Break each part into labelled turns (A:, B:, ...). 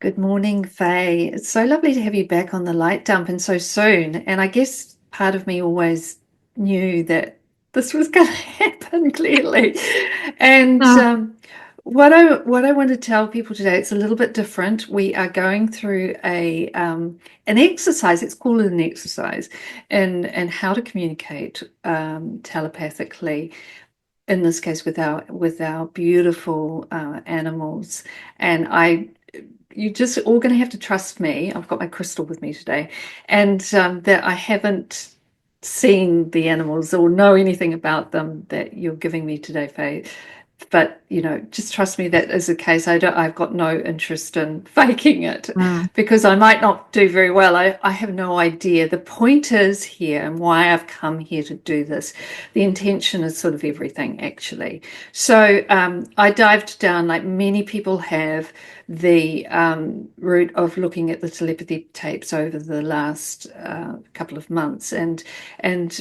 A: Good morning, Faye. It's so lovely to have you back on the light dump and so soon. And I guess part of me always knew that this was going to happen clearly. And
B: Oh,
A: what I want to tell people today, it's a little bit different. We are going through a an exercise. Let's call it an exercise, and how to communicate telepathically. In this case, with our beautiful animals. And you just all going to have to trust me. I've got my crystal with me today, and that I haven't seen the animals or know anything about them that you're giving me today, Faye. But just trust me that is the case. I've got no interest in faking it
B: mm,
A: because I might not do very well. I have no idea. The point is here and why I've come here to do this. The intention is sort of everything, actually. So I dived down, like many people have, the route of looking at the telepathy tapes over the last couple of months. And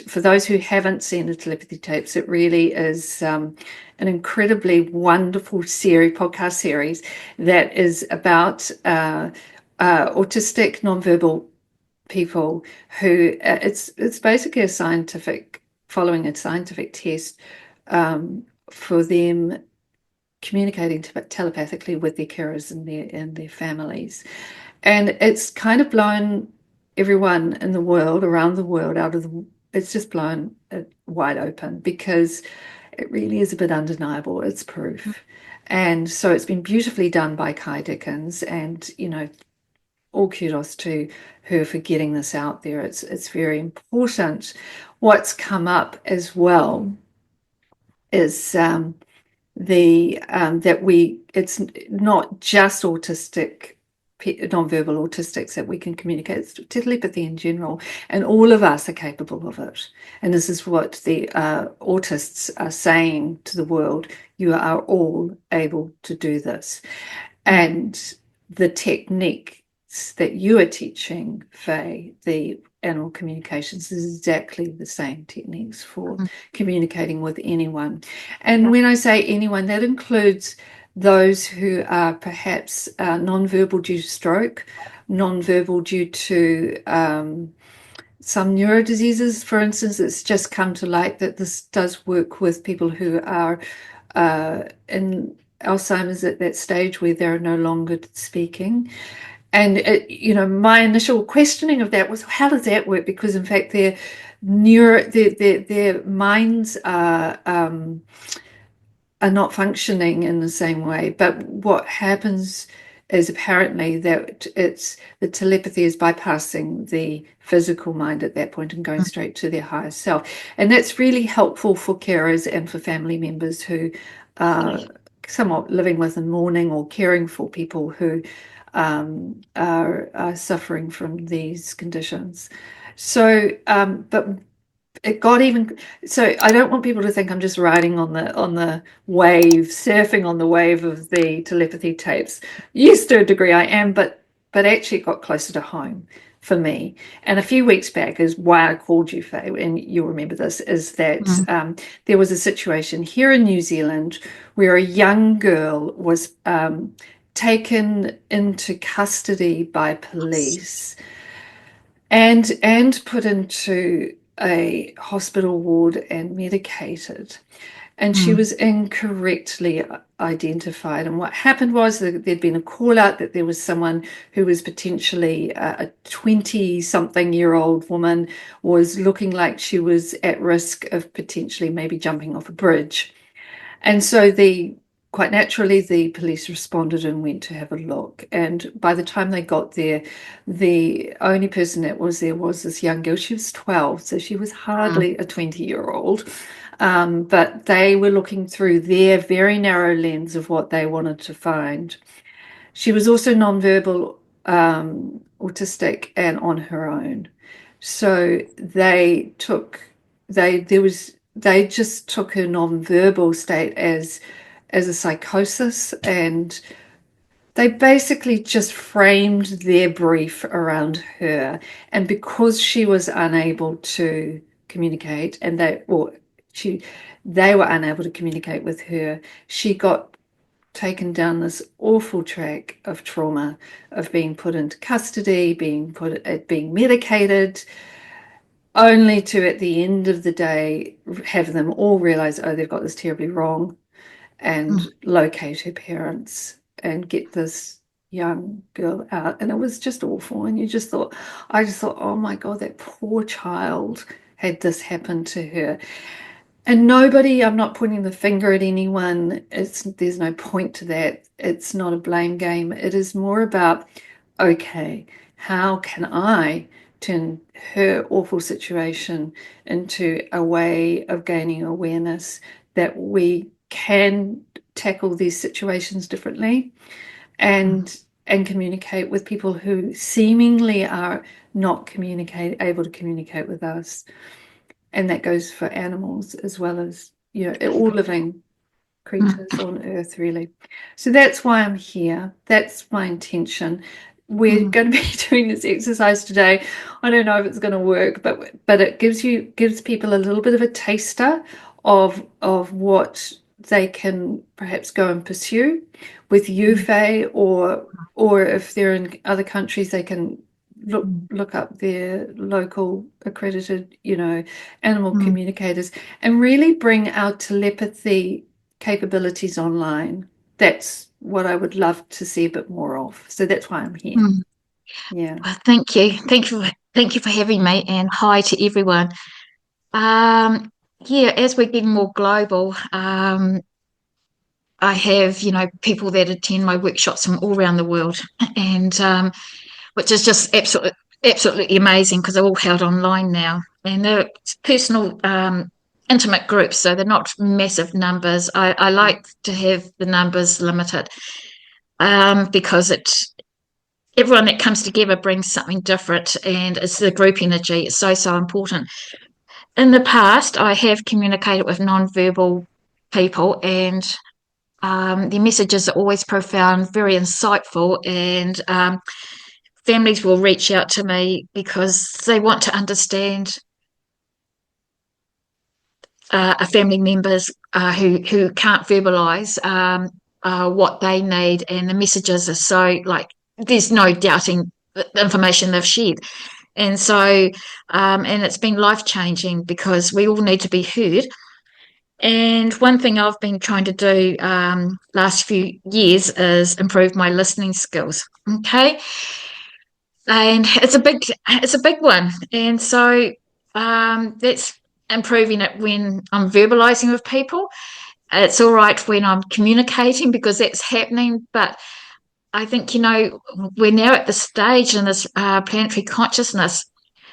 A: for those who haven't seen the telepathy tapes, it really is an incredibly wonderful podcast series that is about autistic nonverbal people who it's basically a scientific following a scientific test for them communicating telepathically with their carers and their families. And it's kind of blown everyone in the world, around the world, it's just blown it wide open because it really is a bit undeniable. It's proof. And so it's been beautifully done by Kai Dickens, and all kudos to her for getting this out there. It's very important. What's come up as well is the that we it's not just autistic non-verbal autistics that we can communicate. It's telepathy in general, and all of us are capable of it. And this is what the autists are saying to the world: you are all able to do this.
B: mm,
A: And the techniques that you are teaching, Faye, the animal communications, is exactly the same techniques for
B: mm,
A: communicating with anyone. And
B: yeah,
A: when I say anyone, that includes those who are perhaps nonverbal due to stroke, nonverbal due to some neurodiseases. For instance, it's just come to light that this does work with people who are in Alzheimer's at that stage where they're no longer speaking. And my initial questioning of that was, how does that work? Because in fact, their minds are not functioning in the same way. But what happens is apparently that it's the telepathy is bypassing the physical mind at that point and going
B: mm,
A: straight to their higher self. And that's really helpful for carers and for family members who are somewhat living with and mourning or caring for people who are suffering from these conditions. So, but it got even so I don't want people to think I'm just riding on the wave, surfing on the wave of the telepathy tapes. Yes, to a degree I am, but actually it got closer to home for me. And a few weeks back is why I called you, Faye, and you'll remember this, is that
B: mm,
A: there was a situation here in New Zealand where a young girl was taken into custody by police and put into a hospital ward and medicated. And she
B: mm,
A: was incorrectly identified. And what happened was that there'd been a call out that there was someone who was potentially a 20-something-year-old woman was looking like she was at risk of potentially maybe jumping off a bridge. And so quite naturally, the police responded and went to have a look. And by the time they got there, the only person that was there was this young girl. She was 12, so she was
B: mm,
A: hardly a 20-year-old. But they were looking through their very narrow lens of what they wanted to find. She was also nonverbal, autistic, and on her own. So they just took her nonverbal state as a psychosis, and they basically just framed their brief around her. And because she was unable to communicate, they were unable to communicate with her, she got taken down this awful track of trauma, of being put into custody, being medicated, only to at the end of the day have them all realize, oh, they've got this terribly wrong, and locate her parents and get this young girl out. And it was just awful. And I just thought, oh my God, that poor child had this happen to her. And nobody, I'm not pointing the finger at anyone. There's no point to that. It's not a blame game. It is more about, okay, how can I turn her awful situation into a way of gaining awareness that we can tackle these situations differently and communicate with people who seemingly are not able to communicate with us. And that goes for animals as well as, all living creatures on Earth, really. So that's why I'm here. That's my intention. We're going to be doing this exercise today. I don't know if it's going to work, but it gives people a little bit of a taster of what they can perhaps go and pursue with you, Faye, or if they're in other countries, they can look up their local accredited, animal communicators, and really bring our telepathy capabilities online. That's what I would love to see a bit more of. So that's why I'm here. Yeah.
B: Well, thank you. Thank you for having me, and hi to everyone. Yeah, as we're getting more global, I have, people that attend my workshops from all around the world, and which is just absolutely amazing because they're all held online now, and they're personal, intimate groups, so they're not massive numbers. I like to have the numbers limited, because everyone that comes together brings something different, and it's the group energy. It's so important. In the past, I have communicated with non-verbal people, and their messages are always profound, very insightful, and families will reach out to me because they want to understand a family members who can't verbalize what they need, and the messages are so, like, there's no doubting the information they've shared. And so, and it's been life changing because we all need to be heard. And one thing I've been trying to do last few years is improve my listening skills. Okay, and it's a big one. And so that's improving it when I'm verbalizing with people. It's all right when I'm communicating because that's happening, but I think, we're now at the stage in this planetary consciousness.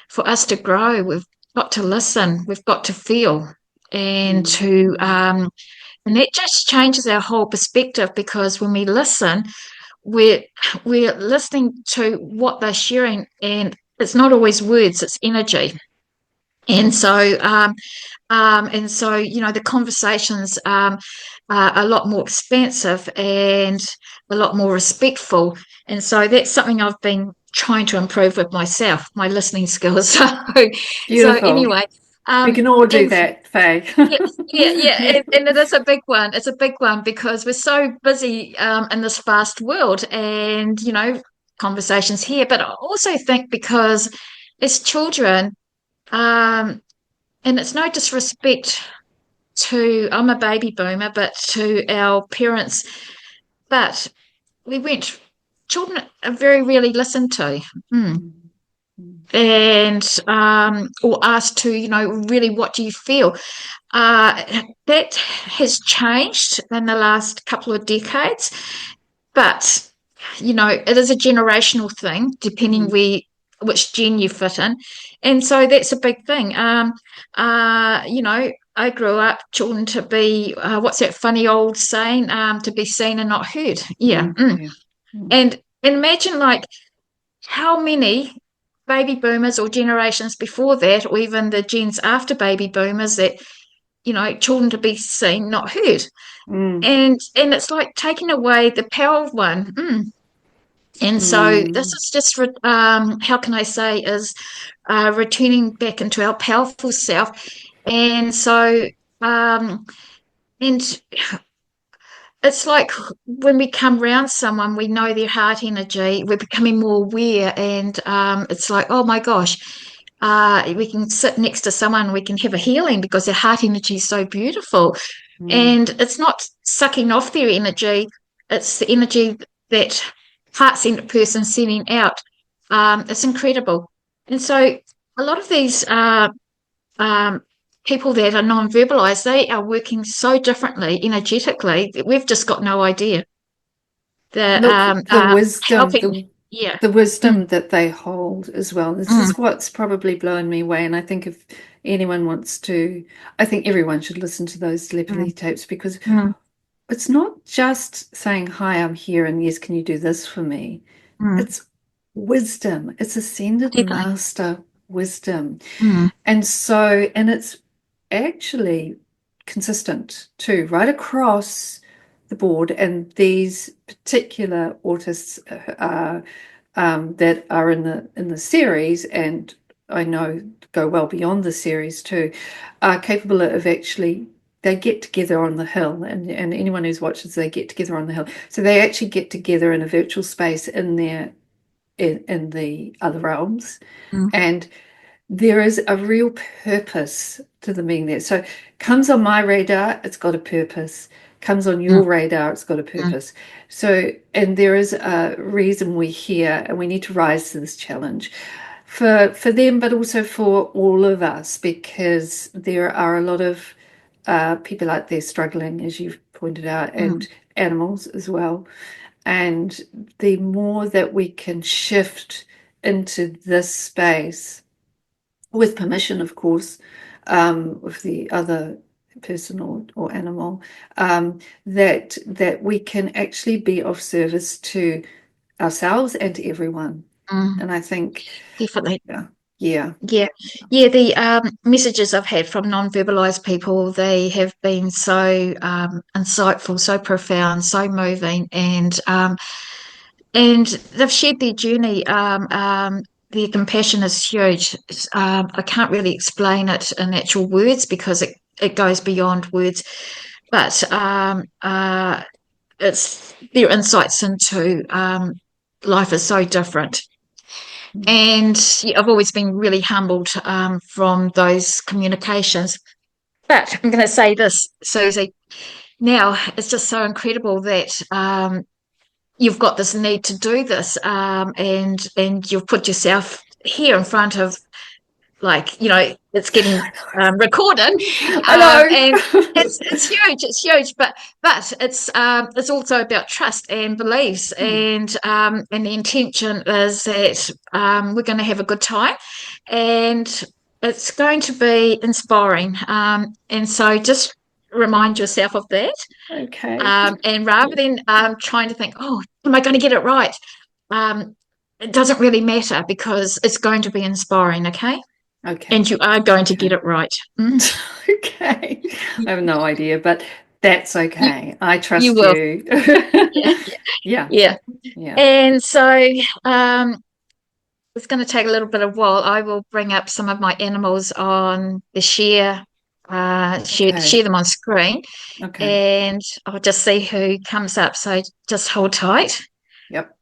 B: For us to grow, we've got to listen, we've got to feel, and and that just changes our whole perspective, because when we listen, we're listening to what they're sharing, and it's not always words, it's energy. And so, the conversations are a lot more expansive and a lot more respectful. And so that's something I've been trying to improve with myself, my listening skills. So
A: Beautiful.
B: anyway,
A: We can all do
B: and
A: that, Faye.
B: yeah, yeah,
A: Yeah.
B: and it is a big one. It's a big one because we're so busy in this fast world, and conversations here. But I also think because as children, um, and it's no disrespect to, I'm a baby boomer, but to our parents, but we went, children are very rarely listened to. And or asked to, really, what do you feel? That has changed in the last couple of decades, but it is a generational thing, depending which gen you fit in, and so that's a big thing. I grew up children to be, what's that funny old saying? To be seen and not heard. Yeah.
A: Yeah.
B: And imagine, like, how many baby boomers or generations before that, or even the gens after baby boomers, that children to be seen, not heard.
A: Mm.
B: And it's like taking away the power of one. And so this
A: Mm.
B: is just, how can I say, is returning back into our powerful self. And so, and it's like when we come round someone, we know their heart energy. We're becoming more aware, and it's like, oh my gosh, we can sit next to someone, we can have a healing because their heart energy is so beautiful,
A: Mm.
B: and it's not sucking off their energy; it's the energy that heart-centered person sending out. It's incredible, and so a lot of these um, people that are non-verbalized, they are working so differently energetically that we've just got no idea. The
A: Look, the wisdom,
B: helping, yeah,
A: the
B: mm,
A: wisdom that they hold as well. This
B: mm,
A: is what's probably blown me away. And I think if anyone wants to, I think everyone should listen to those
B: mm,
A: telepathy tapes because
B: mm,
A: it's not just saying, "Hi, I'm here, and yes, can you do this for me?"
B: mm,
A: It's wisdom. It's ascended
B: definitely.
A: master wisdom.
B: Mm,
A: And it's actually consistent too, right across the board. And these particular autists that are in the series, and I know go well beyond the series too, are capable of actually. They get together on the hill, and anyone who's watched this, they get together on the hill. So they actually get together in a virtual space in there in the other realms,
B: mm,
A: and there is a real purpose to them being there. So comes on my radar, it's got a purpose. Comes on
B: mm,
A: your radar, it's got a
B: mm,
A: purpose. So, and there is a reason we're here, and we need to rise to this challenge for them, but also for all of us, because there are a lot of people out there struggling, as you've pointed out,
B: mm,
A: and animals as well. And the more that we can shift into this space, with permission, of course, of the other person or animal, that we can actually be of service to ourselves and to everyone.
B: mm,
A: And I think,
B: definitely.
A: yeah, yeah,
B: Yeah, yeah. The messages I've had from non-verbalized people, they have been so insightful, so profound, so moving, and they've shared their journey. Their compassion is huge. I can't really explain it in actual words because it goes beyond words, but it's their insights into life is so different. And yeah, I've always been really humbled from those communications. But I'm going to say this, Susie. Now it's just so incredible that you've got this need to do this, and you've put yourself here in front of, like, it's getting recorded,
A: I
B: and
A: know.
B: it's huge. It's huge, but it's also about trust and beliefs,
A: Hmm.
B: and the intention is that we're going to have a good time, and it's going to be inspiring. And so just remind yourself of that,
A: Okay.
B: and rather than trying to think, oh, am I going to get it right? Um, it doesn't really matter because it's going to be inspiring, okay? And
A: Okay.
B: you are going to get
A: Okay.
B: it right. Mm?
A: Okay. I have no idea, but that's
B: You,
A: okay. I
B: you
A: trust
B: will.
A: you.
B: Yeah,
A: Yeah.
B: yeah.
A: Yeah.
B: And so it's going to take a little bit of while. I will bring up some of my animals on the
A: Okay.
B: share them on screen,
A: Okay.
B: and I'll just see who comes up. So just hold tight.
A: Yep.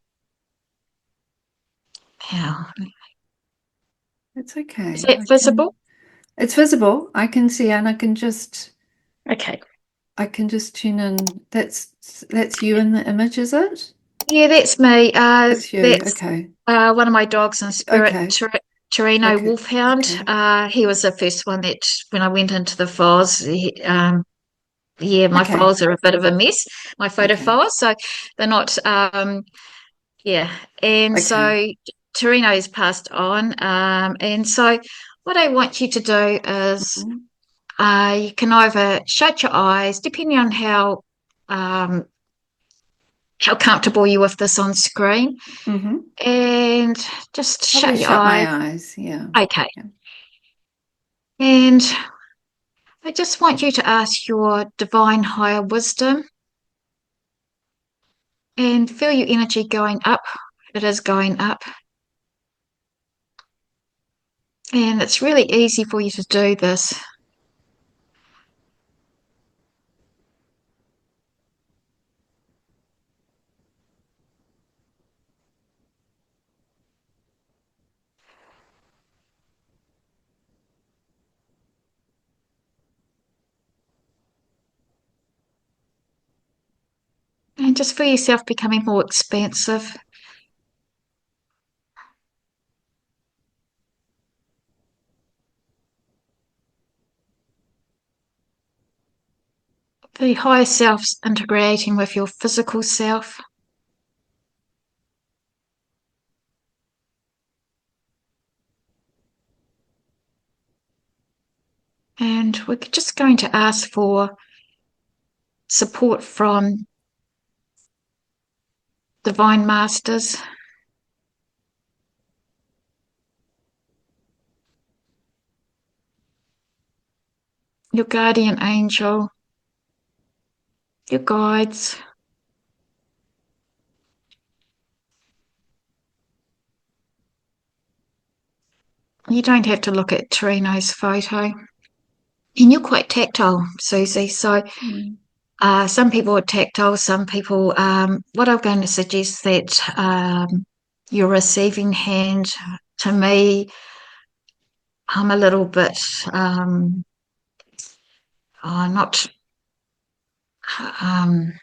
B: Now,
A: It's
B: is
A: okay.
B: that visible?
A: It's visible. I can see, and
B: Okay.
A: I can just tune in. That's you in the image, is it?
B: Yeah, that's me.
A: That's you.
B: That's
A: Okay.
B: one of my dogs in spirit,
A: Okay.
B: Torino
A: Okay.
B: Wolfhound.
A: Okay.
B: He was the first one that, when I went into the files, yeah, my
A: Okay.
B: files are a bit of a mess, my photo
A: Okay.
B: files. So they're not, yeah. And
A: Okay.
B: so Torino's passed on. And so what I want you to do is
A: Mhm.
B: you can either shut your eyes, depending on how comfortable you with this on screen,
A: Mhm.
B: and just
A: Probably
B: shut your
A: shut
B: eyes.
A: my eyes. Yeah.
B: Okay.
A: Yeah.
B: And I just want you to ask your divine higher wisdom and feel your energy going up. It is going up. And it's really easy for you to do this. And just feel yourself becoming more expansive. The higher self's integrating with your physical self. And we're just going to ask for support from divine masters, your guardian angel, your guides. You don't have to look at Torino's photo. And you're quite tactile, Susie. So
A: Mm.
B: some people are tactile, some people, what I'm going to suggest that your receiving hand, to me, I'm a little bit not, um,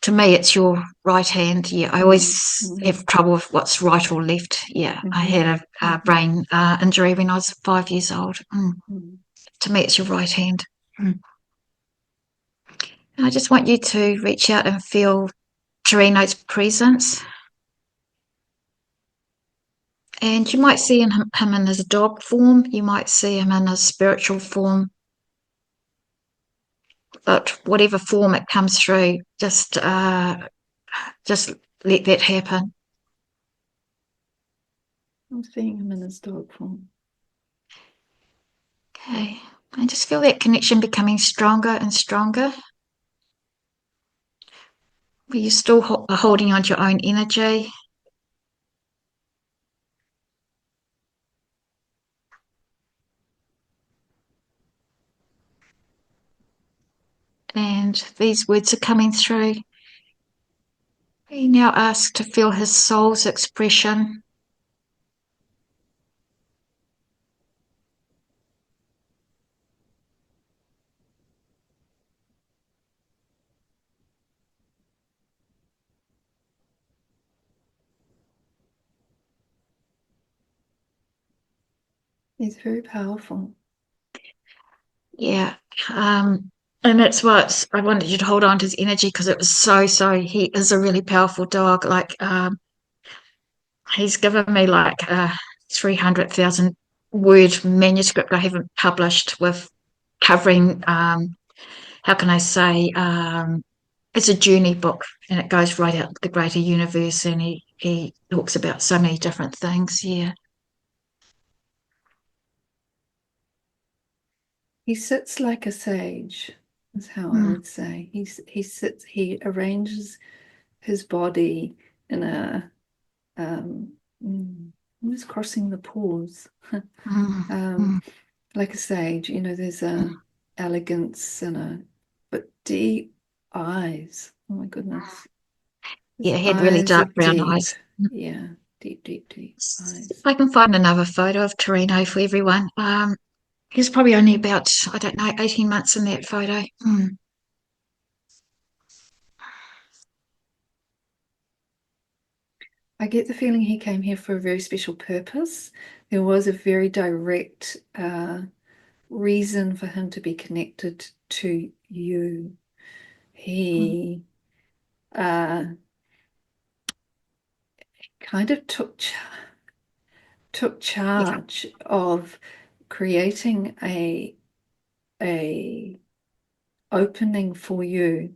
B: to me, it's your right hand. Yeah, I
A: Mm.
B: always
A: Mm.
B: have trouble with what's right or left. Yeah, I
A: Mm-hmm.
B: had a
A: Mm-hmm.
B: brain injury when I was 5 years old.
A: Mm.
B: To me, it's your right hand. Mm. And I just want you to reach out and feel Torino's presence. And you might see him in his dog form, you might see him in his spiritual form, but whatever form it comes through, just let that happen.
A: I'm seeing him in his dog form.
B: Okay. And just feel that connection becoming stronger and stronger. But you're still holding on to your own energy. And these words are coming through. We now ask to feel his soul's expression.
A: He's very powerful.
B: Yeah. Um, and that's what I wanted you to hold on to his energy because it was he is a really powerful dog. He's given me like a 300,000 word manuscript I haven't published with covering, how can I say, it's a journey book and it goes right out the greater universe and he talks about so many different things. Yeah.
A: He sits like a sage, is how I
B: Mm,
A: would say. He arranges his body in a um almost crossing the paws.
B: mm,
A: um
B: mm,
A: like a sage, there's a
B: mm.
A: elegance and a but deep eyes. Oh my goodness. His
B: Yeah, he had really
A: eyes are
B: dark brown
A: deep.
B: eyes.
A: Yeah, deep, deep, deep
B: If
A: eyes.
B: I can find another photo of Torino for everyone. He was probably only about, I don't know, 18 months in that photo. Mm,
A: I get the feeling he came here for a very special purpose. There was a very direct reason for him to be connected to you.
B: mm,
A: He uh, kind of took
B: yeah.
A: charge of creating a opening for you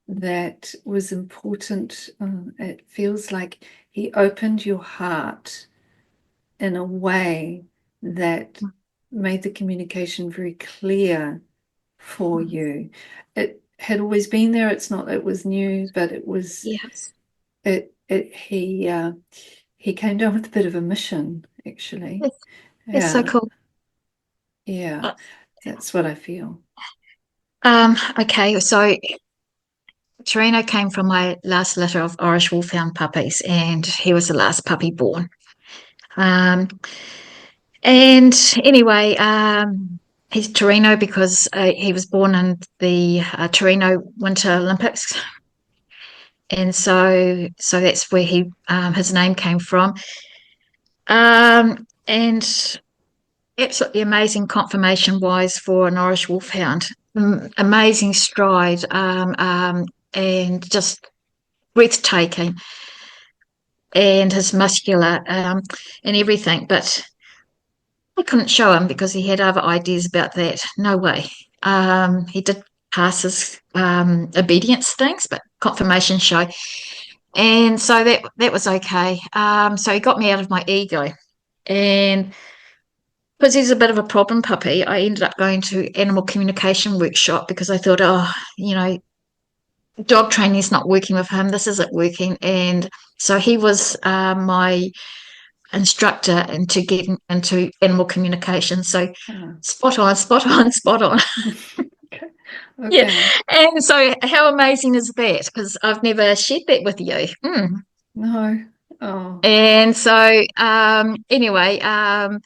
A: that was important. It feels like he opened your heart in a way that
B: Mm,
A: made the communication very clear for
B: mm,
A: you. It had always been there. It's not that it was new, but it was
B: yes.
A: it he came down with a bit of a mission, actually.
B: It's, it's so
A: Yeah,
B: cool.
A: yeah,
B: Uh,
A: that's what I feel.
B: okay, so Torino came from my last litter of Irish Wolfhound puppies, and he was the last puppy born. Um, and anyway, he's Torino because he was born in the Torino Winter Olympics. and so that's where he his name came from. And absolutely amazing conformation wise for an Irish Wolfhound. Amazing stride, and just breathtaking, and his muscular, and everything. But I couldn't show him because he had other ideas about that. No way. He did pass his obedience things, but conformation show. And so that was okay. So he got me out of my ego. And because he's a bit of a problem puppy, I ended up going to animal communication workshop because I thought, oh, you know, dog training is not working with him. This isn't working. And so he was my instructor into getting into animal communication. So
A: Ah.
B: spot on, spot on, spot on.
A: Okay.
B: Yeah.
A: Okay.
B: And so how amazing is that? Because I've never shared that with you.
A: No. Oh,
B: And so anyway, um,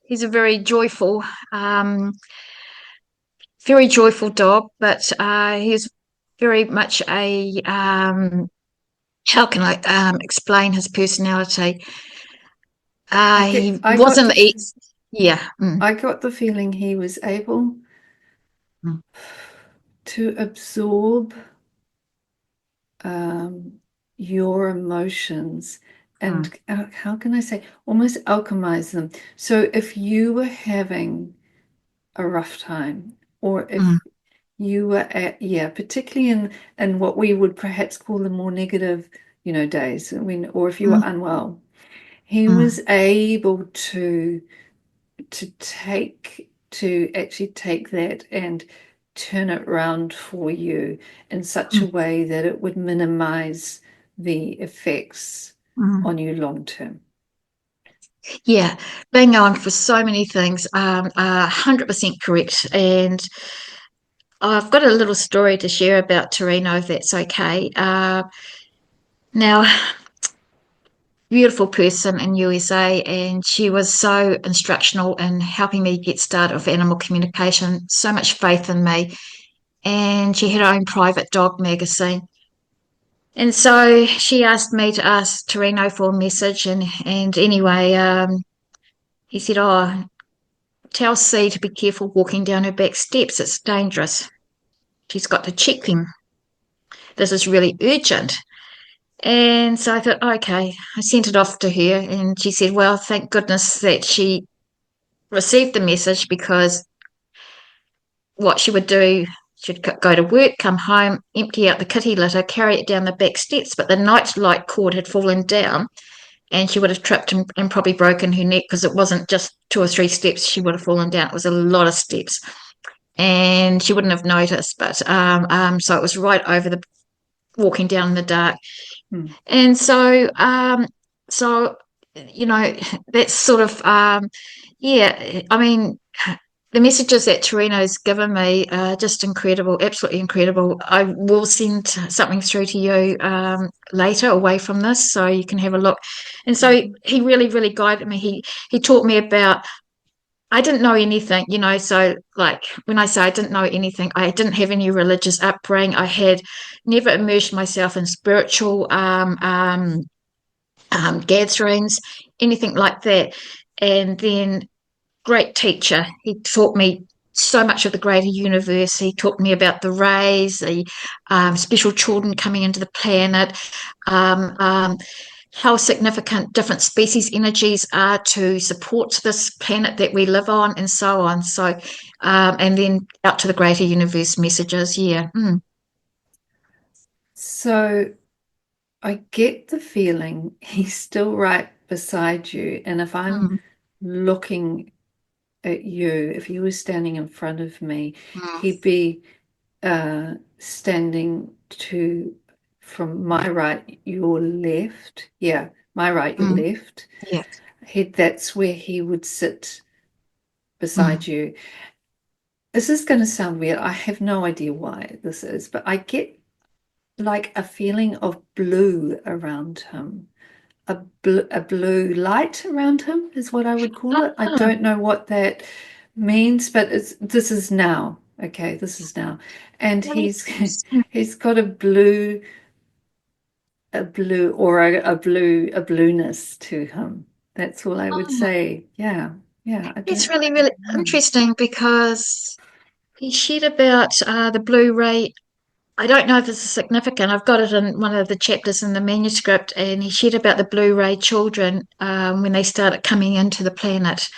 B: he's a very joyful dog, but he's very much a how can I explain his personality? He
A: I got
B: wasn't
A: the
B: the yeah.
A: I got the feeling he was able
B: Mm,
A: to absorb um, your emotions and
B: mm,
A: how can I say, almost alchemize them. So if you were having a rough time, or
B: mm,
A: if you were at, yeah, particularly in what we would perhaps call the more negative, days when, or if you were
B: mm,
A: unwell, he
B: mm,
A: was able to actually take that and turn it round for you in such
B: mm,
A: a way that it would minimize the effects
B: mm.
A: on you long term.
B: Yeah, bang on for so many things. 100% correct. And I've got a little story to share about Torino, if that's okay. Now, beautiful person in USA, and she was so instructional in helping me get started with animal communication. So much faith in me, and she had her own private dog magazine. And so she asked me to ask Torino for a message, and anyway, he said, "Oh, tell C to be careful walking down her back steps. It's dangerous. She's got to check them. This is really urgent." And so I thought, okay, I sent it off to her, and she said, "Well, thank goodness that she received the message because what she would do, she'd go to work, come home, empty out the kitty litter, carry it down the back steps, but the night light cord had fallen down, and she would have tripped and probably broken her neck because it wasn't just 2 or 3 steps she would have fallen down. It was a lot of steps, and she wouldn't have noticed. But so it was right over the walking down in the dark,
A: Hmm.
B: and so you know that's sort of yeah. I mean, the messages that Torino's given me are just incredible, absolutely incredible. I will send something through to you later away from this so you can have a look. And so
A: Mhm.
B: he really, really guided me. He taught me about, I didn't know anything, so like when I say I didn't know anything, I didn't have any religious upbringing. I had never immersed myself in spiritual gatherings, anything like that. And then great teacher. He taught me so much of the greater universe. He taught me about the rays, the special children coming into the planet, um, um, how significant different species energies are to support this planet that we live on, and so on. So, and then out to the greater universe messages. Yeah.
A: So I get the feeling he's still right beside you. And if I'm
B: Mm,
A: looking at you, if you were standing in front of me,
B: mm,
A: he'd be standing to from my right, your left. Yeah, my right, your
B: mm,
A: left.
B: yeah.
A: That's where he would sit
B: Mm,
A: beside you. This is going to sound weird. I have no idea why this is, but I get like a feeling of blue around him. A blue light around him is what I would call it. I
B: ah,
A: don't know what that means, but this is now. Okay, this is now. And he's
B: Yes.
A: he's got a blue or a blueness to him. That's all I would
B: Oh,
A: say. Yeah. Yeah, I
B: it's
A: don't.
B: really, really
A: Hmm.
B: interesting because he shared about the Blu-ray. I don't know if this is significant. I've got it in one of the chapters in the manuscript, and he shared about the Blu-ray children when they started coming into the planet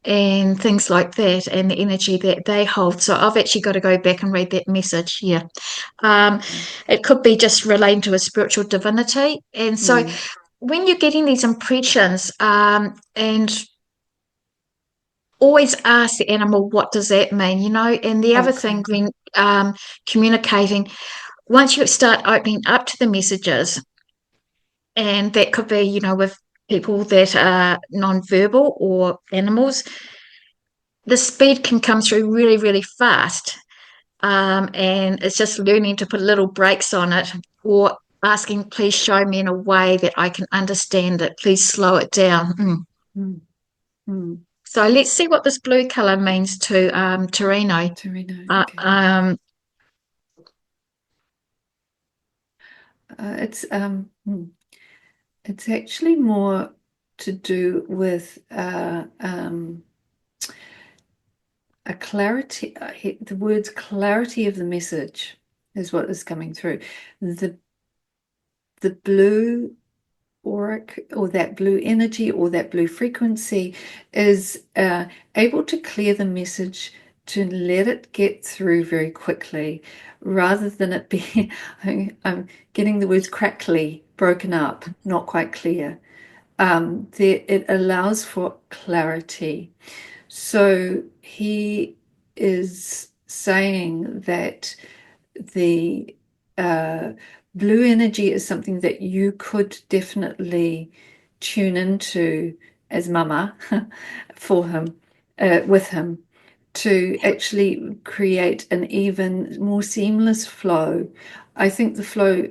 B: and things like that, and the energy that they hold. So I've actually got to go back and read that message here. Um,
A: Okay.
B: it could be just relating to a spiritual divinity. And so
A: Mm,
B: when you're getting these impressions, and always ask the animal, what does that mean? And the other thing
A: okay.
B: when communicating, once you start opening up to the messages, and that could be, with people that are non-verbal or animals, the speed can come through really, really fast. And it's just learning to put little brakes on it, or asking, please show me in a way that I can understand it. Please slow it down.
A: Mm, mm.
B: So let's see what this blue color means to Torino.
A: Torino.
B: Uh,
A: Okay.
B: um,
A: It's actually more to do with a clarity. The words clarity of the message is what is coming through. The the blue auric or that blue energy or that blue frequency is able to clear the message, to let it get through very quickly rather than it be I'm getting the words crackly, broken up, not quite clear. It allows for clarity. So he is saying that the uh, blue energy is something that you could definitely tune into as mama for him, with him, to actually create an even more seamless flow. I think the flow,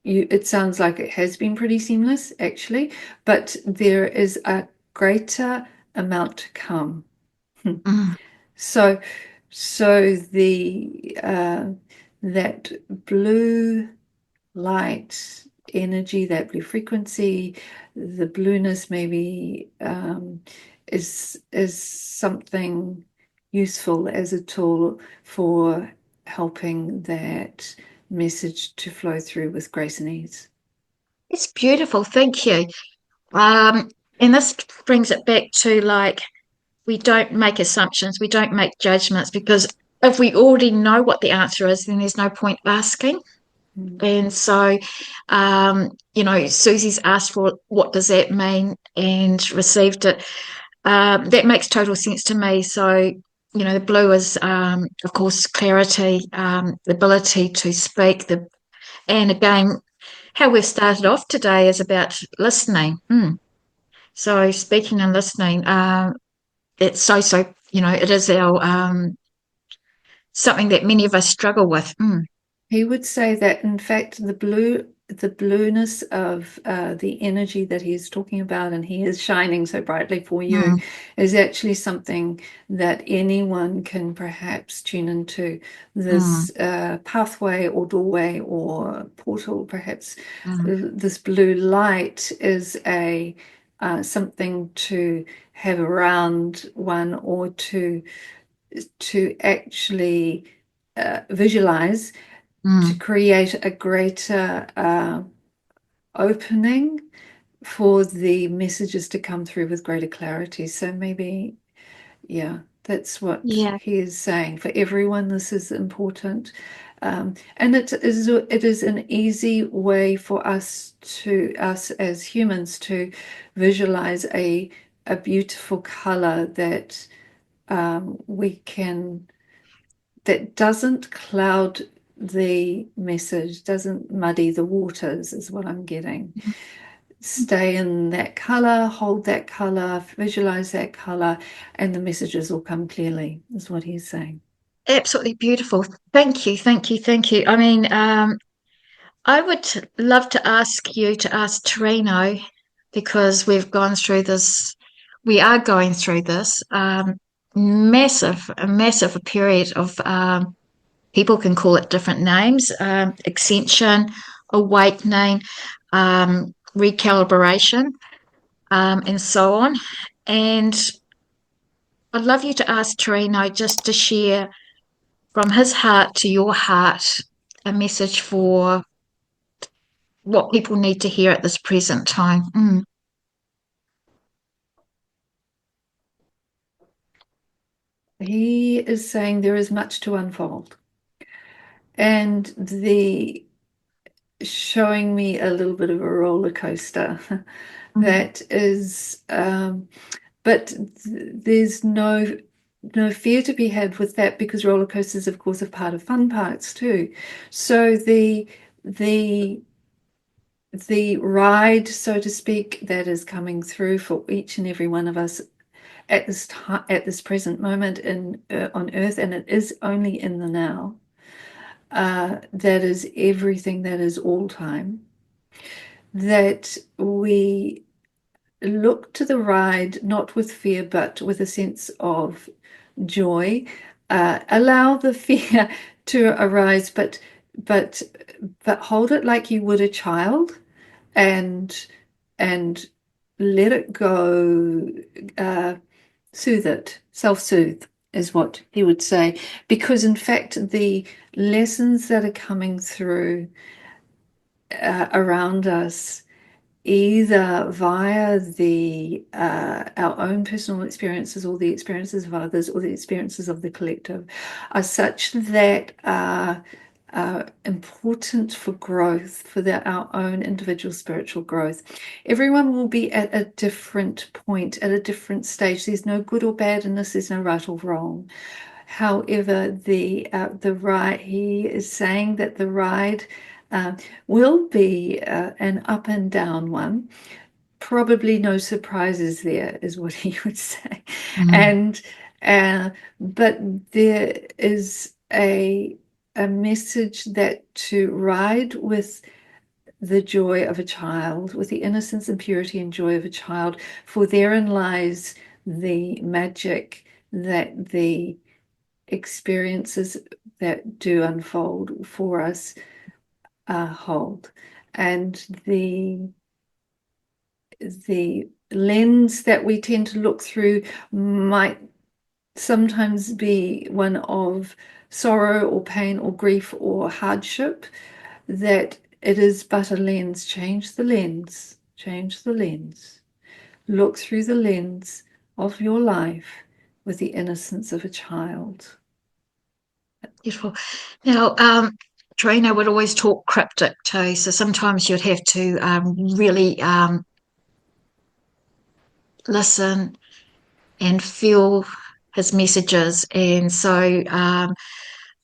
A: it sounds like it has been pretty seamless actually, but there is a greater amount to come.
B: mm,
A: So, so the that blue light energy, that blue frequency, the blueness maybe is something useful as a tool for helping that message to flow through with grace and ease.
B: it's beautiful. Thank you. Um, and this brings it back to, like, we don't make assumptions, we don't make judgments, because if we already know what the answer is, then there's no point asking.
A: Mm.
B: And so, Susie's asked for what does that mean and received it. That makes total sense to me. So, the blue is, of course, clarity, the ability to speak. And again, how we've started off today is about listening. So, speaking and listening, it's it is our something that many of us struggle with.
A: He would say that, in fact, the blueness of the energy that he's talking about, and he is shining so brightly for you,
B: Mm,
A: is actually something that anyone can perhaps tune into.
B: mm,
A: This pathway or doorway or portal, perhaps
B: mm,
A: this blue light is a something to have around one, or to actually visualize, to
B: mm.
A: create a greater opening for the messages to come through with greater clarity. So maybe, yeah, that's what
B: Yeah.
A: he is saying. For everyone, this is important. And it is an easy way for us as humans to visualize a beautiful color that we can that doesn't cloud the message, doesn't muddy the waters, is what I'm getting. Stay in that color, hold that color, visualize that color, and the messages will come clearly, is what he's saying.
B: Absolutely beautiful. Thank you, thank you, thank you. I mean, I would love to ask you to ask Torino, because we've gone through this. We are going through this. a massive period of people can call it different names, ascension, awakening, recalibration, and so on. And I'd love you to ask Torino just to share from his heart to your heart a message for what people need to hear at this present time.
A: He is saying there is much to unfold. And the showing me a little bit of a roller coaster
B: Mm.
A: that is but there's no fear to be had with that, because roller coasters of course are part of fun parks too. So the the ride, so to speak, that is coming through for each and every one of us at this time, at this present moment in on earth, and it is only in the now. That is everything, that is all time, that we look to the ride not with fear but with a sense of joy. Allow the fear to arise, but but hold it like you would a child, and and let it go. Soothe it, self-soothe is what he would say, because in fact the lessons that are coming through around us, either via the our own personal experiences or the experiences of others or the experiences of the collective, are such that important for growth, for our own individual spiritual growth. Everyone will be at a different point, at a different stage. There's no good or bad in this. There's no right or wrong. However, the ride, he is saying that the ride uh, will be an up and down one. Probably no surprises there, is what he would say.
B: Mm.
A: And uh, but there is a message that to ride with the joy of a child, with the innocence and purity and joy of a child, for therein lies the magic that the experiences that do unfold for us hold. And the lens that we tend to look through might sometimes be one of sorrow or pain or grief or hardship, that it is but a lens. Change the lens, change the lens. Look through the lens of your life with the innocence of a child.
B: Beautiful. Now, Trina would always talk cryptic too, so sometimes you'd have to really listen and feel his messages, and so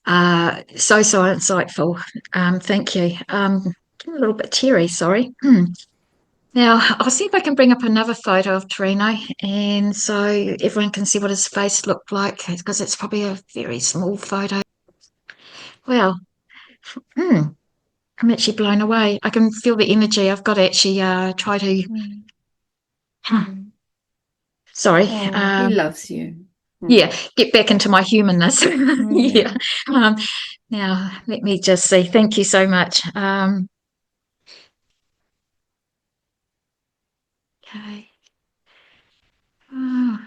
B: insightful. Thank you. Getting a little bit teary. Sorry. Now, I'll see if I can bring up another photo of Torino, and so everyone can see what his face looked like, because it's probably a very small photo. Well, hmm, I'm actually blown away. I can feel the energy. I've got to actually try to.
A: Mm.
B: Hmm,
A: Mm.
B: sorry.
A: Oh, he loves you.
B: Yeah,
A: Mm.
B: get back into my humanness. Yeah.
A: Yeah.
B: Um, now, let me just see. Thank you so much. Okay. Oh,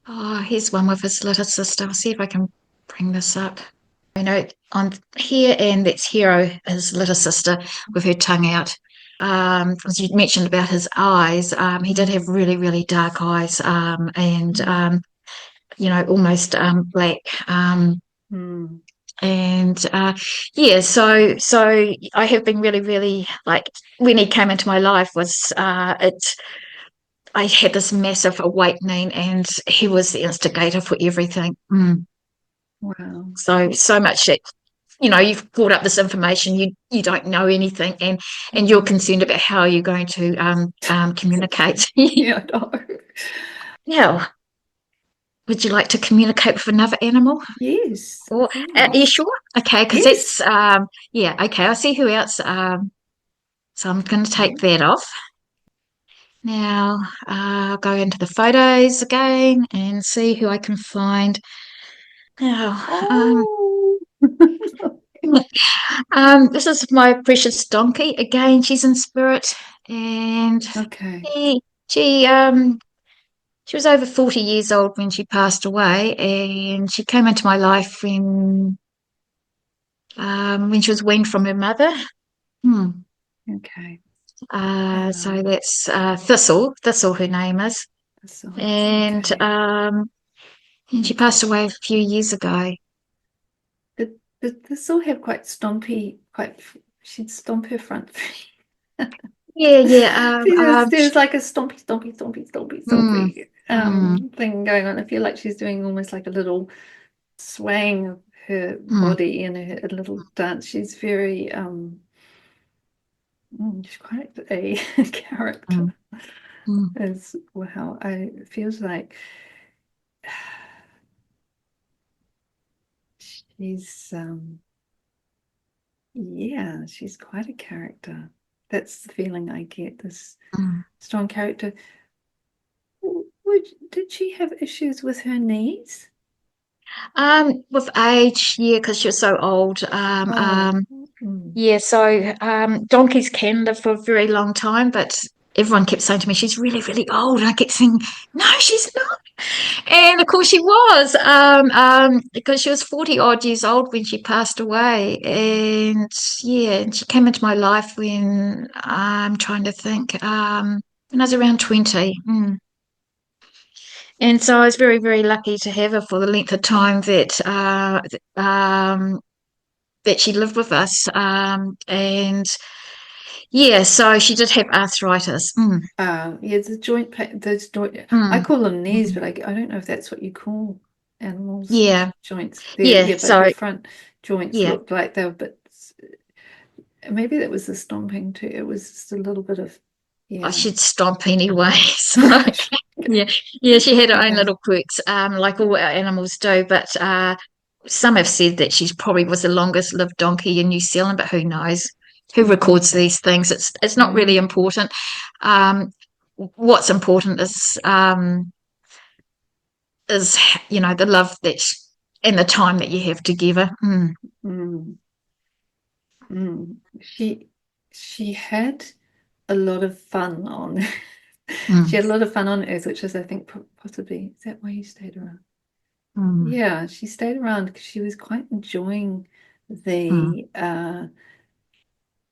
B: oh, here's one with his little sister. I'll see if I can bring this up. You know, on here, and that's Hero, his little sister, with her tongue out. As you mentioned about his eyes, he did have really, really dark eyes, and
A: Mm.
B: almost black.
A: Mm.
B: And yeah, so I have been really, really, like, when he came into my life, was it. I had this massive awakening, and he was the instigator for everything.
A: Wow.
B: So much that you've brought up this information, you don't know anything, and you're
A: Mm.
B: concerned about how you're going to communicate.
A: Yeah, no.
B: Now, would you like to communicate with another animal?
A: Yes, of
B: Or are you
A: course.
B: sure? Okay, because
A: Yes.
B: that's yeah. Okay, I see who else. So I'm going to take
A: Mm.
B: that off. Now I'll go into the photos again and see who I can find. Now,
A: Oh,
B: this is my precious donkey. Again, she's in spirit, and
A: okay.
B: she she was over 40 years old when she passed away, and she came into my life when she was weaned from her mother. Hmm.
A: Okay.
B: So
A: Um,
B: that's Thistle, her name is,
A: so,
B: and
A: okay.
B: um, and she passed
A: Okay.
B: away a few years ago.
A: Did this all have quite stompy, she'd stomp her front feet.
B: Yeah, yeah.
A: There's like a stompy, stompy, stompy, stompy,
B: Mm,
A: stompy
B: mm,
A: thing going on. I feel like she's doing almost like a little swaying of her
B: mm,
A: body in a little dance. She's very she's quite a character
B: mm, mm,
A: as well. I it feels like she's yeah, she's quite a character. That's the feeling I get, this
B: mm.
A: strong character. Did she have issues with her knees?
B: With age, yeah, because she was so old.
A: Oh, mm,
B: Yeah, so donkeys can live for a very long time, but everyone kept saying to me, she's really, really old. And I kept saying, no, she's not. And of course she was, because she was 40 odd years old when she passed away. And yeah, and she came into my life when I'm trying to think, when I was around 20. Mm. And so I was very, very lucky to have her for the length of time that she lived with us. And yeah, so she did have arthritis. Mm,
A: yeah, the joint pain, those joint. I
B: mm,
A: call them knees,
B: mm.
A: but I don't know if that's what you call animals'
B: Yeah,
A: joints.
B: yeah.
A: Yeah, but her
B: So
A: front joints
B: yeah,
A: looked like they were, but maybe that was the stomping too. It was just a little bit of,
B: I
A: yeah.
B: should stomp anyway. So yeah, yeah. She had her own
A: Okay.
B: little quirks, like all our animals do. But some have said that she probably was the longest lived donkey in New Zealand, but who knows? Who
A: Mm,
B: records these things? It's not really
A: mm,
B: important. Um, what's important is the love and the time that you have together. Mm,
A: mm, mm. She had a lot of fun on. She
B: mm,
A: had a lot of fun on Earth, which is, I think, possibly, is that why you stayed around?
B: mm,
A: Yeah, she stayed around because she was quite enjoying
B: mm,
A: the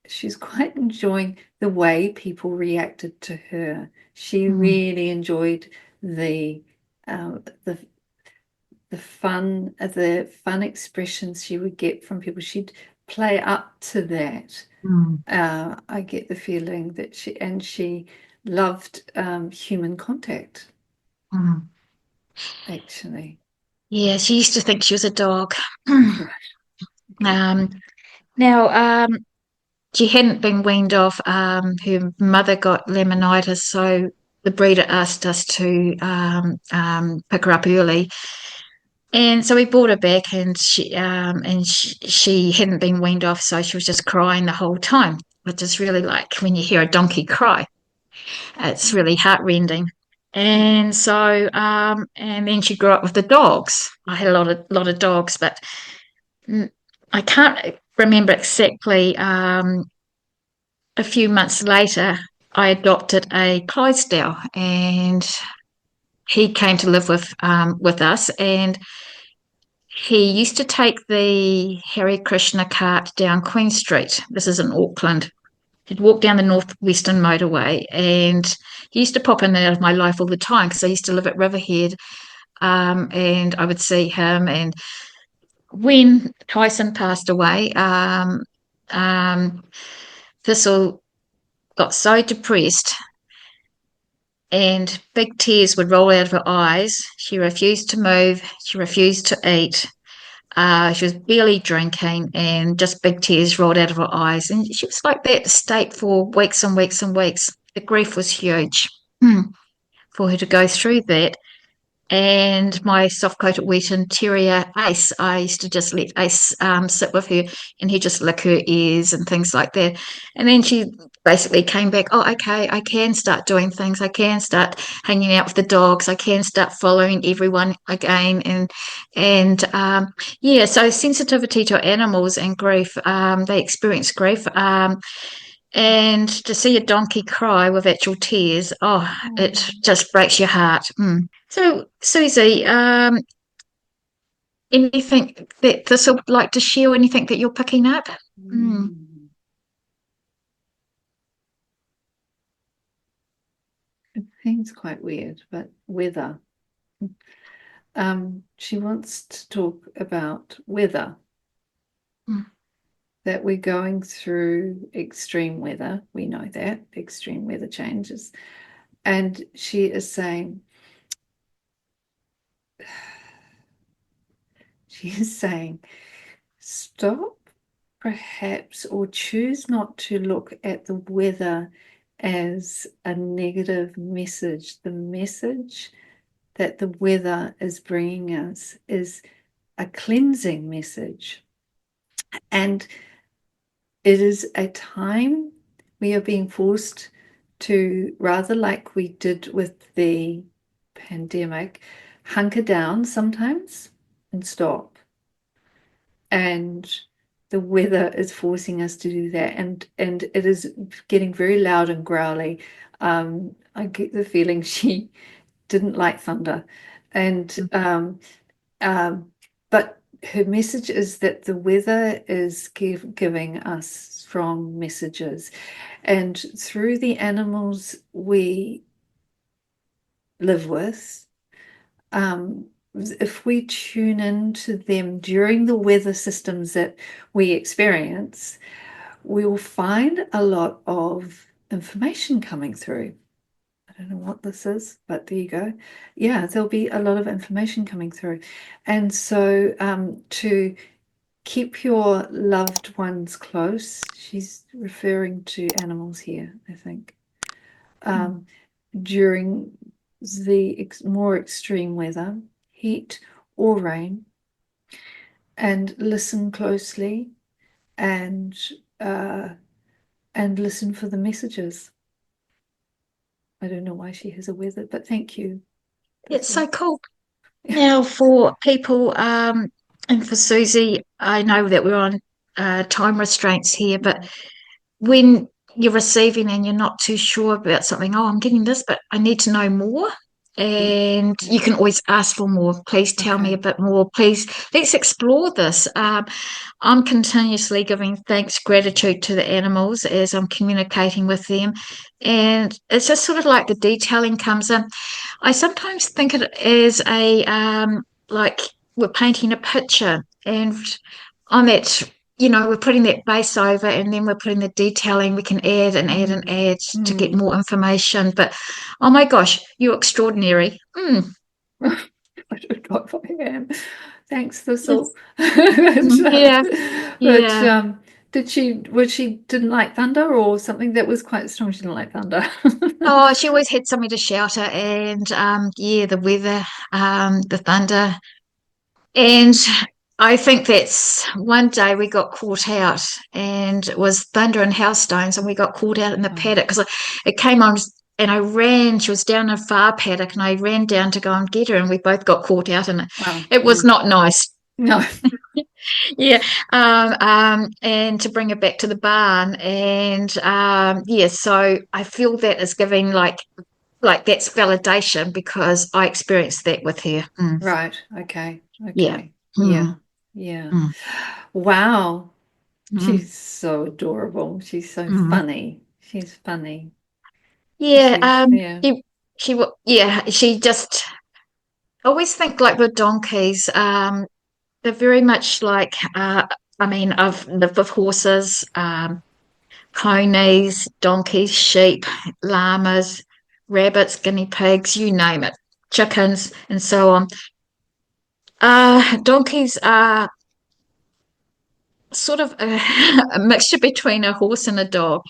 A: she's quite enjoying the way people reacted to her. She
B: mm,
A: really enjoyed the uh, the the fun expressions she would get from people. She'd play up to that.
B: mm,
A: I get the feeling that she loved human contact,
B: mm.
A: actually.
B: Yeah, she used to think she was a dog.
A: Right. Okay.
B: um, now, she hadn't been weaned off. Her mother got laminitis, so the breeder asked us to pick her up early. And so we brought her back, and she hadn't been weaned off, so she was just crying the whole time, which is really like when you hear a donkey cry. It's really heartrending. And so, and then she grew up with the dogs. I had a lot of dogs, but I can't remember exactly. A few months later, I adopted a Clydesdale, and he came to live with us. And he used to take the Hare Krishna cart down Queen Street. This is in Auckland. He'd walk down the northwestern motorway, and he used to pop in and out of my life all the time because I used to live at Riverhead, and I would see him. And when Tyson passed away, um, Thistle got so depressed and big tears would roll out of her eyes. She refused to move. She refused to eat. She was barely drinking, and just big tears rolled out of her eyes. And she was like that state for weeks and weeks and weeks. The grief was huge for her to go through that. and my soft-coated Wheaten Terrier, Ace. I used to just let Ace sit with her, and he just lick her ears and things like that. And then she basically came back, oh, okay, I can start doing things. I can start hanging out with the dogs. I can start following everyone again. And yeah, so sensitivity to animals and grief, they experience grief. And to see a donkey cry with actual tears, oh, it
A: Mm.
B: just breaks your heart. Mm. So, Susie, anything that this would like to share, anything that you're picking up? Mm.
A: Mm. It seems quite weird, but weather. She wants to talk about weather,
B: Mm.
A: that we're going through extreme weather. We know that extreme weather changes. And she is saying, she is saying, stop perhaps, or choose not to look at the weather as a negative message. The message that the weather is bringing us is a cleansing message. And it is a time we are being forced to, rather like we did with the pandemic, hunker down sometimes and stop. And the weather is forcing us to do that. And it is getting very loud and growly. I get the feeling she didn't like thunder. And um, but her message is that the weather is giving us strong messages. And through the animals we live with, if we tune into them during the weather systems that we experience, we will find a lot of information coming through. I don't know what this is, but there you go. Yeah, there'll be a lot of information coming through. And so to keep your loved ones close, she's referring to animals here, I think,
B: Mm.
A: um, during the more extreme weather, heat or rain, and listen closely and uh, and listen for the messages. I don't know why she has a weather, but thank you.
B: It's
A: That's all.
B: so cool. Now, for people, and for Susie, I know that we're on time restraints here, but when you're receiving and you're not too sure about something, oh, I'm getting this, but I need to know more. And
A: Yeah.
B: you can always ask for more. Please tell me a
A: Okay.
B: bit more. Please, let's explore this. I'm continuously giving thanks, gratitude to the animals as I'm communicating with them. And it's just sort of like the detailing comes in. I sometimes think it as a like we're painting a picture, and on that, we're putting that base over, and then we're putting the detailing. We can add and add and
A: Mm.
B: add to get
A: Mm.
B: more information. But oh my gosh, you're extraordinary. Mm,
A: I don't know if I am. Thanks, Thistle.
B: yes.
A: But,
B: Yeah,
A: but
B: yeah.
A: was she didn't like thunder or something that was quite strong? She didn't like thunder.
B: Oh, she always had something to shout at, and yeah, the weather, the thunder. And I think that's one day we got caught out, and it was thunder and hailstones, and we got caught out in the
A: Oh,
B: paddock because it came on, and I ran. She was down a far paddock, and I ran down to go and get her, and we both got caught out in it.
A: wow.
B: It was
A: Mm.
B: not nice.
A: No.
B: Yeah, and to bring her back to the barn, and yeah, so I feel that is giving like that's validation because I experienced that with her. Mm,
A: Right. Okay.
B: yeah.
A: Okay. Yeah.
B: Mm,
A: Yeah.
B: mm,
A: Wow.
B: mm,
A: She's so adorable. She's so
B: mm.
A: funny. She's funny.
B: Yeah,
A: Yeah.
B: yeah, she just I always think like with donkeys, they're very much like I mean, I've lived with horses, ponies, donkeys, sheep, llamas, rabbits, guinea pigs, you name it, chickens, and so on. Donkeys are sort of a mixture between a horse and a dog.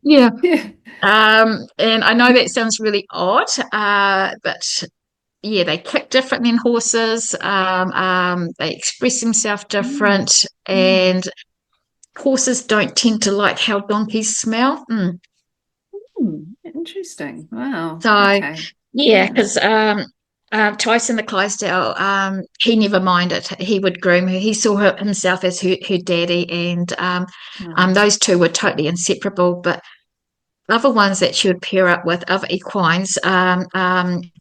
B: Yeah.
A: Yeah.
B: And I know that sounds really odd, but yeah, they kick different than horses. They express themselves
A: Mm,
B: different,
A: mm,
B: and horses don't tend to like how donkeys smell.
A: interesting. Wow.
B: So,
A: Okay.
B: yeah,
A: Yeah.
B: because Tyson the Clydesdale, he never minded. He would groom her. He saw himself as her daddy, and
A: Oh.
B: those two were totally inseparable. But other ones that she would pair up with, other equines,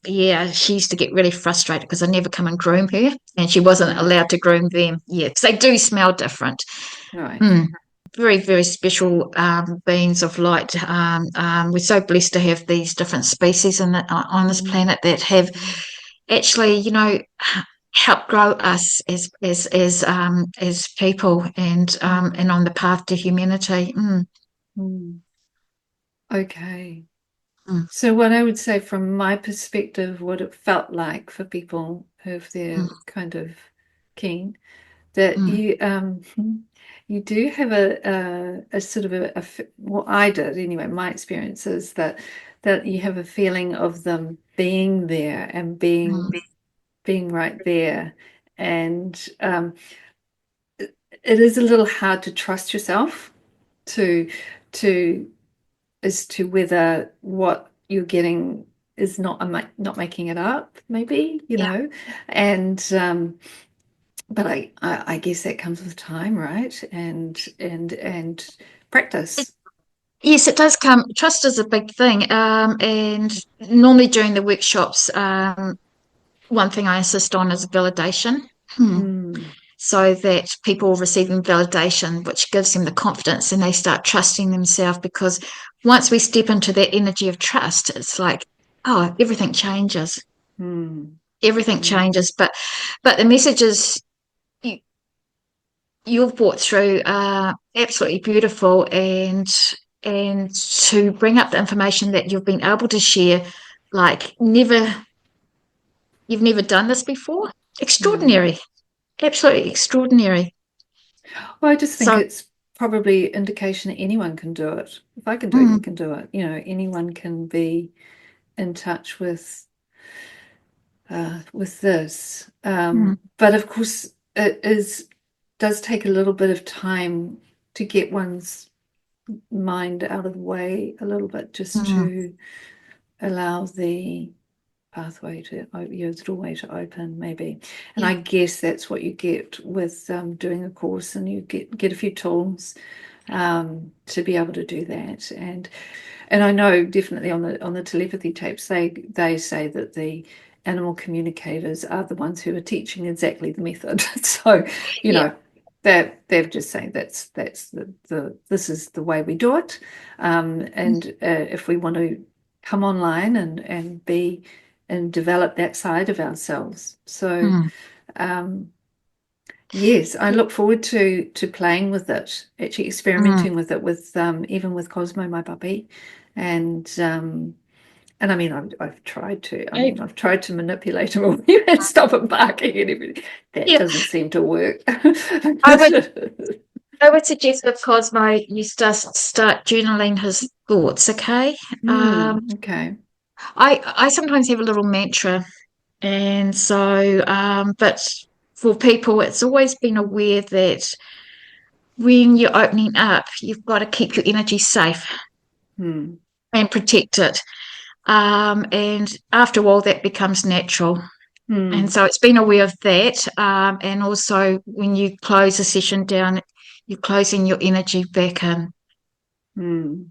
B: yeah, she used to get really frustrated because I never come and groom her, and she wasn't
A: Right.
B: allowed to groom them. Yeah, because they do smell different.
A: Right.
B: Mm. Very, very special beings of light. We're so blessed to have these different species on this
A: Mm,
B: planet that have
A: mm,
B: actually, helped grow us as people
A: mm,
B: and on the path to humanity.
A: mm. Okay.
B: Mm,
A: So what I would say from my perspective, what it felt like for people if they're
B: mm,
A: kind of keen, that
B: mm,
A: you do have a sort of well, I did anyway. My experience is that you have a feeling of them being there and
B: mm,
A: being right there, and it is a little hard to trust yourself to to as to whether what you're getting is not making it up, maybe,
B: yeah.
A: and but I guess that comes with time, right? And practice.
B: Yes, it does come. Trust is a big thing. And normally during the workshops, one thing I insist on is validation.
A: Mm,
B: So that people receiving validation, which gives them the confidence and they start trusting themselves. Because once we step into that energy of trust, it's like, oh, everything changes.
A: mm,
B: Everything
A: mm,
B: changes. But the messages you, you've brought through are absolutely beautiful, and to bring up the information that you've been able to share, like you've never done this before.
A: no.
B: Extraordinary, absolutely extraordinary.
A: Well, I just think
B: So,
A: it's probably indication that anyone can do it. If I can do it, you
B: mm,
A: can do it. Anyone can be in touch with this.
B: mm,
A: But of course, it does take a little bit of time to get one's mind out of the way a little bit, just
B: mm,
A: to allow the pathway the doorway to open, maybe. And
B: yeah,
A: I guess that's what you get with doing a course, and you get a few tools to be able to do that. And I know definitely on the telepathy tapes, they say that the animal communicators are the ones who are teaching exactly the method. So, you
B: yeah.
A: know, that they've just saying that's the this is the way we do it. And if we want to come online and be and develop that side of ourselves. So,
B: Mm,
A: um, yes, I look forward to playing with it, actually
B: mm.
A: experimenting with it with even with Cosmo, my puppy, and and I mean I've tried to. I
B: I,
A: mean I've tried to manipulate him away and stop him barking and everything. That
B: yeah,
A: doesn't seem to work.
B: I would I would suggest with Cosmo you start journaling his thoughts, okay?
A: Okay.
B: I sometimes have a little mantra, and so but for people it's always been aware that when you're opening up, you've got to keep your energy safe
A: Hmm.
B: and protect it. And after a while that becomes natural. And
A: Hmm.
B: so it's been aware of that. And also, when you close a session down, you're closing your energy back in.
A: Hmm.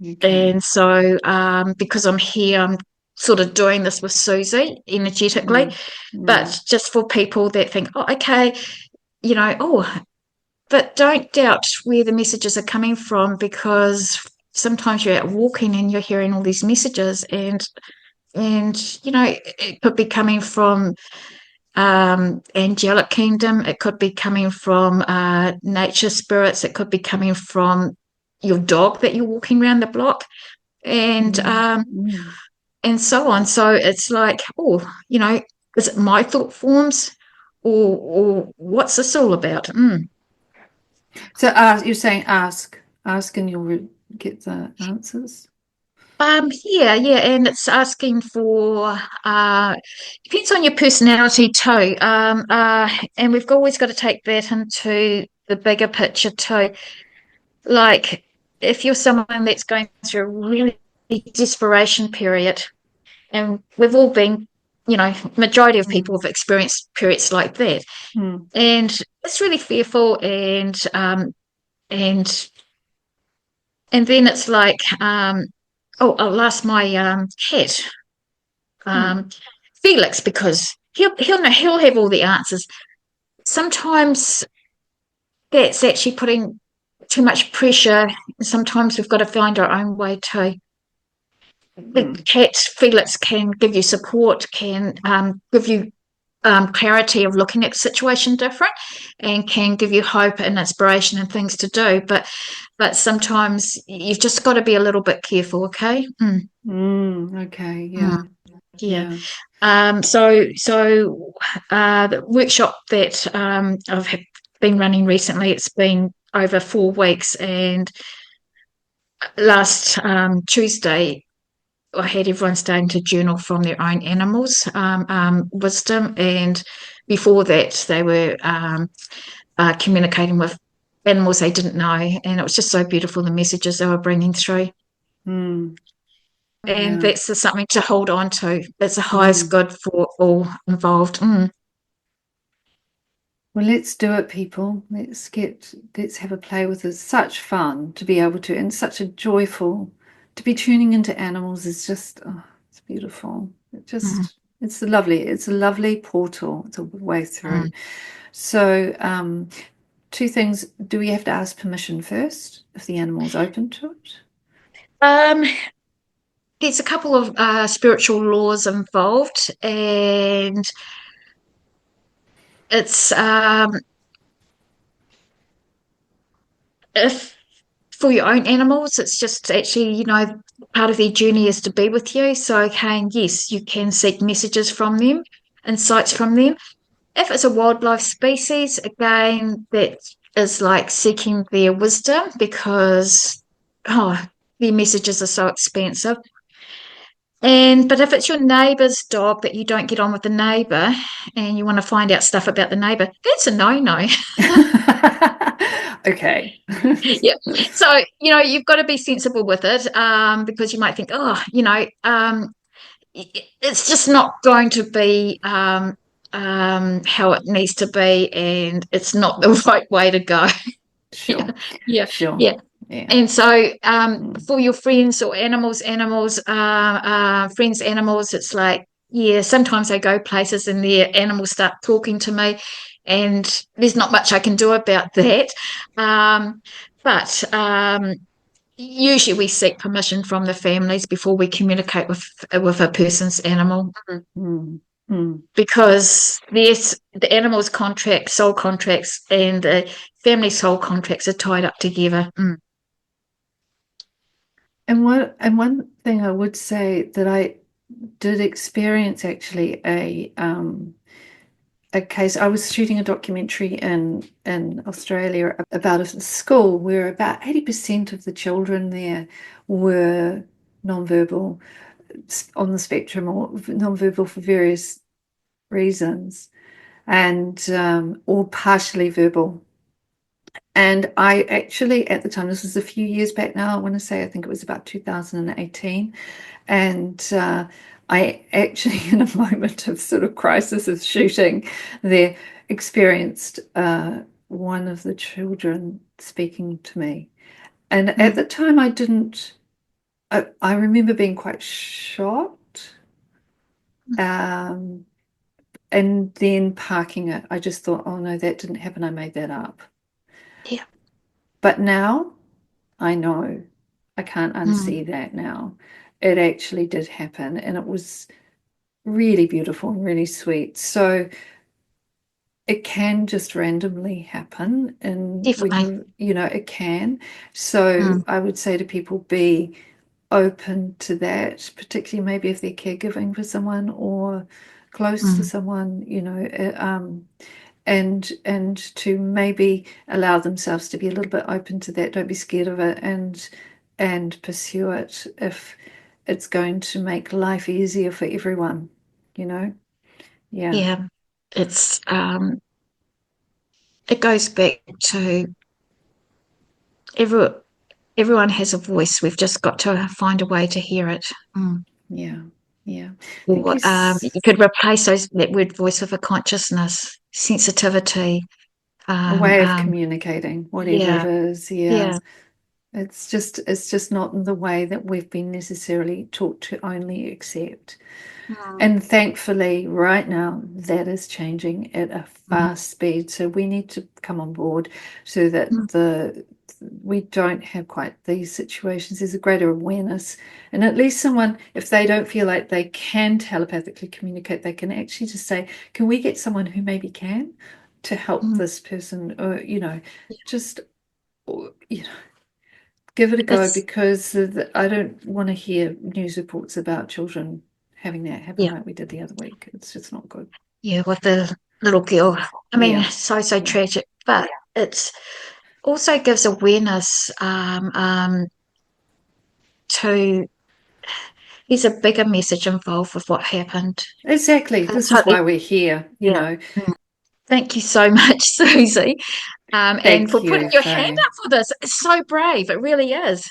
A: Okay.
B: And so, because I'm here, I'm sort of doing this with Susie energetically.
A: Hmm. Hmm.
B: But just for people that think, oh, okay, but don't doubt where the messages are coming from, because sometimes you're out walking and you're hearing all these messages, and it could be coming from angelic kingdom. It could be coming from nature spirits. It could be coming from your dog that you're walking around the block, and
A: Hmm.
B: um,
A: Hmm.
B: and so on. So it's like, oh, is it my thought forms, or what's this all about?
A: So you're saying ask and you'll get the answers.
B: Yeah, and it's asking for depends on your personality too. And we've always got to take that into the bigger picture too. Like if you're someone that's going through a really desperation period, and we've all been, majority of
A: Mm,
B: people have experienced periods like that,
A: mm,
B: and it's really fearful, and and then it's like, oh, I lost my cat,
A: mm,
B: um, Felix, because he'll have all the answers. Sometimes that's actually putting too much pressure. Sometimes we've got to find our own way too. The
A: mm.
B: cat Felix can give you support, can give you clarity of looking at the situation different, and can give you hope and inspiration and things to do. But sometimes you've just got to be a little bit careful. Okay.
A: Okay,
B: Mm,
A: yeah,
B: yeah.
A: yeah.
B: So the workshop that I've been running recently, it's been over 4 weeks, and last Tuesday I had everyone starting to journal from their own animals' wisdom, and before that they were communicating with animals they didn't know, and it was just so beautiful the messages they were bringing through.
A: Mm,
B: And
A: yeah.
B: that's just something to hold on to. It's the highest
A: Mm.
B: good for all involved.
A: Well, let's do it, people. Let's have a play with it. It's such fun to be able to, and such a joyful to be tuning into animals is just, oh, it's beautiful.
B: Mm,
A: It's a lovely portal. It's a way through.
B: mm.
A: So, two things. Do we have to ask permission first if the animal's open to it?
B: Um, there's a couple of spiritual laws involved, and it's if for your own animals, it's just actually, part of their journey is to be with you. So, okay, yes, you can seek messages from them, insights from them. If it's a wildlife species, again, that is like seeking their wisdom because, oh, their messages are so expensive. But if it's your neighbour's dog that you don't get on with the neighbour and you want to find out stuff about the neighbour, that's a no-no.
A: Okay.
B: Yeah. So, you've got to be sensible with it, because you might think, oh, it's just not going to be how it needs to be, and it's not the right way to go. Yeah.
A: Sure.
B: Yeah.
A: Sure.
B: Yeah.
A: Yeah.
B: And so,
A: Mm.
B: for your friends or friends, animals, it's like, yeah, sometimes they go places and their animals start talking to me, and there's not much I can do about that. Um, but usually we seek permission from the families before we communicate with a person's animal,
A: Mm. Mm.
B: because the animal's contracts, soul contracts, and the family soul contracts are tied up together.
A: And one thing I would say that I did experience actually a case. I was shooting a documentary in Australia about a school where about 80% of the children there were nonverbal on the spectrum or nonverbal for various reasons and or partially verbal. And I actually, at the time, this was a few years back now, I want to say, I think it was about 2018. And I actually, in a moment of sort of crisis of shooting there, experienced one of the children speaking to me. And at
B: Mm,
A: the time, I didn't, I remember being quite shocked. Um, and then parking it. I just thought, oh no, that didn't happen. I made that up.
B: yeah.
A: But now I know I can't
B: Mm,
A: unsee that now. It actually did happen, and it was really beautiful and really sweet. So it can just randomly happen, and when
B: definitely.
A: it can. So
B: Mm,
A: I would say to people, be open to that, particularly maybe if they're caregiving for someone or close to
B: mm,
A: someone, and to maybe allow themselves to be a little bit open to that. Don't be scared of it, and pursue it it's going to make life easier for everyone, you know? Yeah.
B: Yeah, it's it goes back to every everyone has a voice. We've just got to find a way to hear it. Mm.
A: Yeah. Yeah. Thank
B: Or
A: you.
B: you could replace that word voice with a consciousness, sensitivity.
A: A
B: Um,
A: way of
B: um,
A: communicating, whatever it
B: yeah,
A: is. Yeah.
B: yeah,
A: It's just not in the way that we've been necessarily taught to only accept.
B: mm,
A: And thankfully, right now, that is changing at a
B: mm,
A: fast speed. So we need to come on board so that
B: mm,
A: we don't have quite these situations. There's a greater awareness, and at least someone, if they don't feel like they can telepathically communicate, they can actually just say, "Can we get someone who maybe can to help
B: mm.
A: this person?" Or just give it a go
B: It's
A: because I don't want to hear news reports about children having that happen
B: yeah,
A: like we did the other week. It's just not good.
B: yeah, with the little girl. I mean,
A: Yeah,
B: so
A: yeah,
B: tragic, but it's also gives awareness to there's a bigger message involved with what happened.
A: exactly.
B: And
A: This is
B: totally,
A: why we're here,
B: yeah. Mm. Thank you so much, Susie, and for
A: Thank
B: putting
A: you,
B: your hand
A: Faye.
B: up for this. It's so brave. It really is.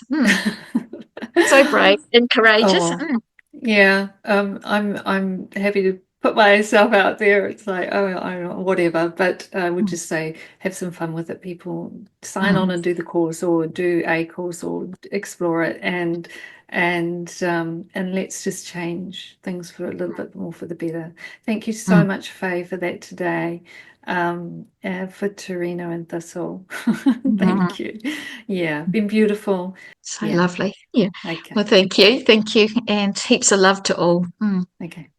B: So brave and courageous.
A: Oh, yeah. I'm happy to put myself out there. It's like, oh, I don't know, whatever. But I would
B: Mm,
A: just say, have some fun with it. People sign on
B: mm,
A: and do the course, or do a course, or explore it, and let's just change things for a little bit more for the better. Thank you so
B: mm,
A: much, Faye, for that today. For Torino and Thistle.
B: mm.
A: Thank you. Yeah, been beautiful.
B: So
A: Yeah.
B: lovely. Yeah. Well,
A: Okay.
B: thank you. Thank you. And heaps of love to all. Mm.
A: Okay.